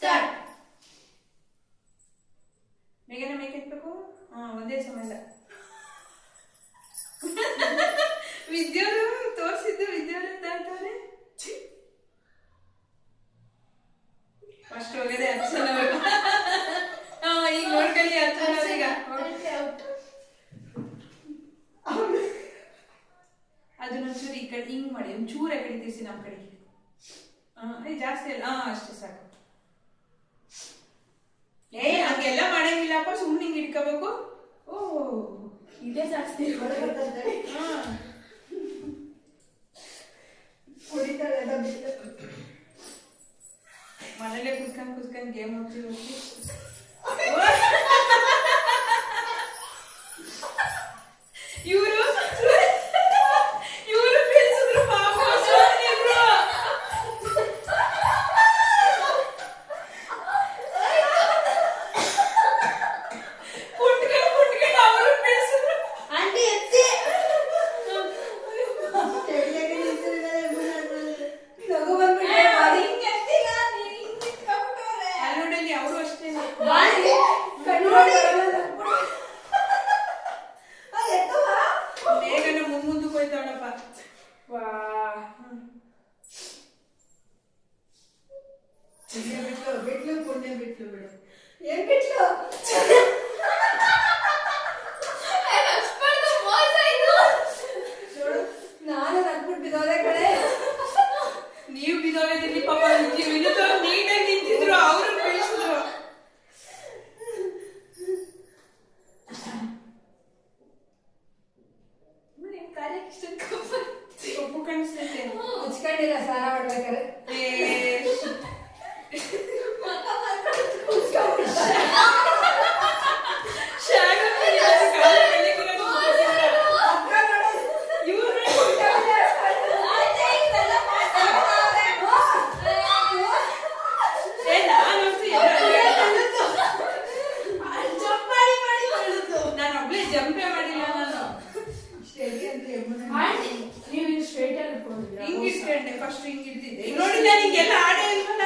Start. ಬೇಗನೆ make ಎತ್ಬೇಕು. ಒಂದೇ ಸಮಯ ವಿದ್ಯಾರು ತೋರಿಸಿದ್ದು ವಿದ್ಯಾರು ಅಂತ ಅಂತಾರೆ. ಫಸ್ಟ್ ಹೋಗದೆ ಅರ್ಚನ. ಈಗ ನೋಡ್ಕೊಳ್ಳಿ ಅರ್ಚನ ಈಗ ಅದನ್ನೊಂಚೂರು ಈ ಕಡೆ ಹಿಂಗ್ ಮಾಡಿ ಒಂಚೂರು ಆ ಕಡೆ ತಿರ್ಸಿ ನಮ್ಮ ಕಡೆಗೆ. ಜಾಸ್ತಿ ಅಲ್ಲ, ಅಷ್ಟೇ ಸಾಕು. ಹಂಗೆಲ್ಲ ಮಾಡಂಗಿಲ್ಲಪ್ಪ, ಸುಮ್ಮನೆ ಹಿಂಗೆ ಇಟ್ಕೋಬೇಕು. ಓ ಇದೇ ಜಾಸ್ತಿ ಮನೇಲೆ ಕುತ್ಕೊಂಡ್ ಗೇಮ್ ಹೋಗ್ತೀವಿ. ಇವರು ಬೀಳ್ಸಿದ್ರು ಪಾಪ. ಪುಟ್ಕೊಂಡು ಅವರು ಬೀಳ್ಸಿದ್ರು. ಆಂಟಿ ಎತ್ತಿ ಅಲ್ಲೋಡಲ್ಲಿ ಅವರು ಅಷ್ಟೇ ಬೇಗನೆ ಮುಂದಕ್ಕೆ ಹೋಯ್ತಾಳಪ್ಪ. ವಾ ಬಿಟ್ಲು ಪುಣ್ಯ ಬಿಟ್ಲು ಬಿಡು. ಏನ್ ಬಿಟ್ಲು? ನಾನು ನಗ್ಬಿಟ್ಟು ಬಿದ್ದೋದೆ ಕಡೆ. ನೀವು ಬಿದ್ದೋಗಿದ್ದೀನಿ ಪಾಪ. ನೀಟಾಗಿ ನಿಂತಿದ್ರು, ಅವರು ಬೀಳ್ಸಿದ್ರು. ಕಪ್ಪು ಕಾಣಿಸ್ತೈತೆ. ಮುಚ್ಕೊಂಡಿಲ್ಲ ಸ್ನಾನ ಮಾಡ್ಬೇಕಾರೆ. ನಾನು ಒಬ್ಳೆ ಜಂಪೆ ಮಾಡಿಲ್ಲ. ನಾನು ನೀವು ಇದು ಸ್ಟ್ರೈಟ್ ಆಗಿ ಇಟ್ಕೊಂಡಿದ್ದೀರಾ? ಹಿಂಗ್ ಇಟ್ಕೊಂಡೆ ಫಸ್ಟ್, ಹಿಂಗ್ ಇದ್ದಿದ್ದೆ. ನೋಡಿ ನಾನು ಹಿಂಗೆಲ್ಲ ಆಡೇ ಇಲ್ವಲ್ಲ.